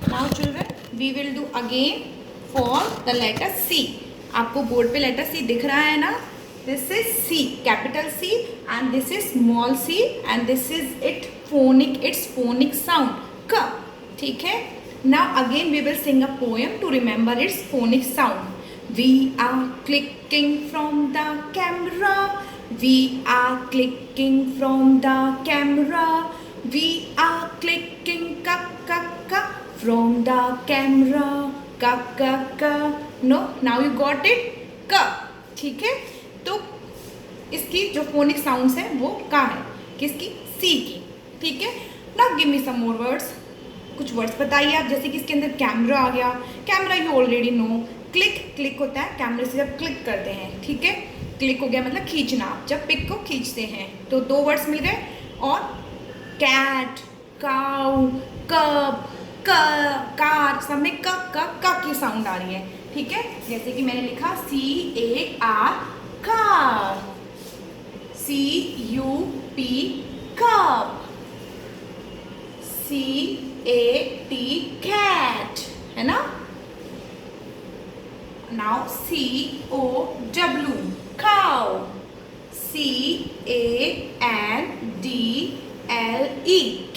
Now children we will do again for the letter C. आपको बोर्ड पे letter C दिख रहा है ना? This is C, capital C, and this is small C, and this is its phonic sound क। ठीक है, now again we will sing a poem to remember its phonic sound. We are clicking from the camera. We are clicking from the camera. We are clicking ka ka ka from the camera. Ka ka ka. No, now you got it. का। ठीक है, तो इसकी जो phonic sounds है वो का है, किसकी? सी की। ठीक है, नाउ गिव मी सम मोर वर्ड्स। कुछ वर्ड्स बताइए आप, जैसे कि इसके अंदर कैमरा आ गया। Camera you already know. Click, click होता है कैमरे से जब क्लिक करते हैं। ठीक है, क्लिक हो गया मतलब खींचना, जब पिक को खींचते हैं। तो दो वर्ड्स मिल गए। और कैट, काउ, कब, कार, सब में क की साउंड आ रही है। ठीक है, जैसे कि मैंने लिखा CAR car, CUP cup, CAT cat, है ना? Now COW cow, CANDLE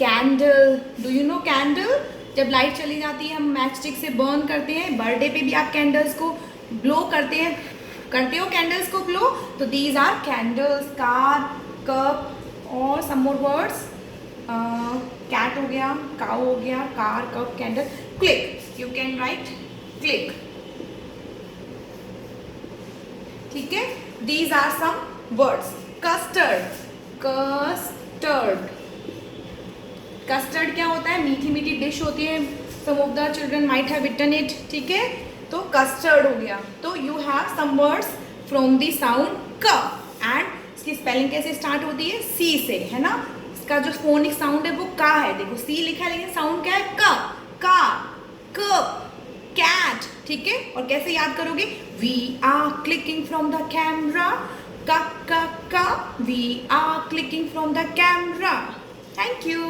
candle। Do you know candle? जब लाइट चली जाती है हम मैच स्टिक से बर्न करते हैं। बर्थडे पे भी आप कैंडल्स को ब्लो करते हैं, करते हो कैंडल्स को ब्लो। तो these are candles. Car, cup, और सम मोर वर्ड्स। कैट हो गया, काउ हो गया, car, cup, candle. Click, you can write click. ठीक है, these are some words. Custard, custard, custard क्या होता है? मीठी मीठी डिश होती है। Some of the children might have eaten it. ठीक है, तो कस्टर्ड हो गया। तो you have some words from the sound क, एंड इसकी स्पेलिंग कैसे स्टार्ट होती है? सी से, है ना? इसका जो फोनिक साउंड है वो का है। देखो सी लिखा है लेकिन साउंड क्या है? का, कप, कैट। ठीक है, और कैसे याद करोगे? We are clicking from the camera, का, we are clicking from the camera. Thank you.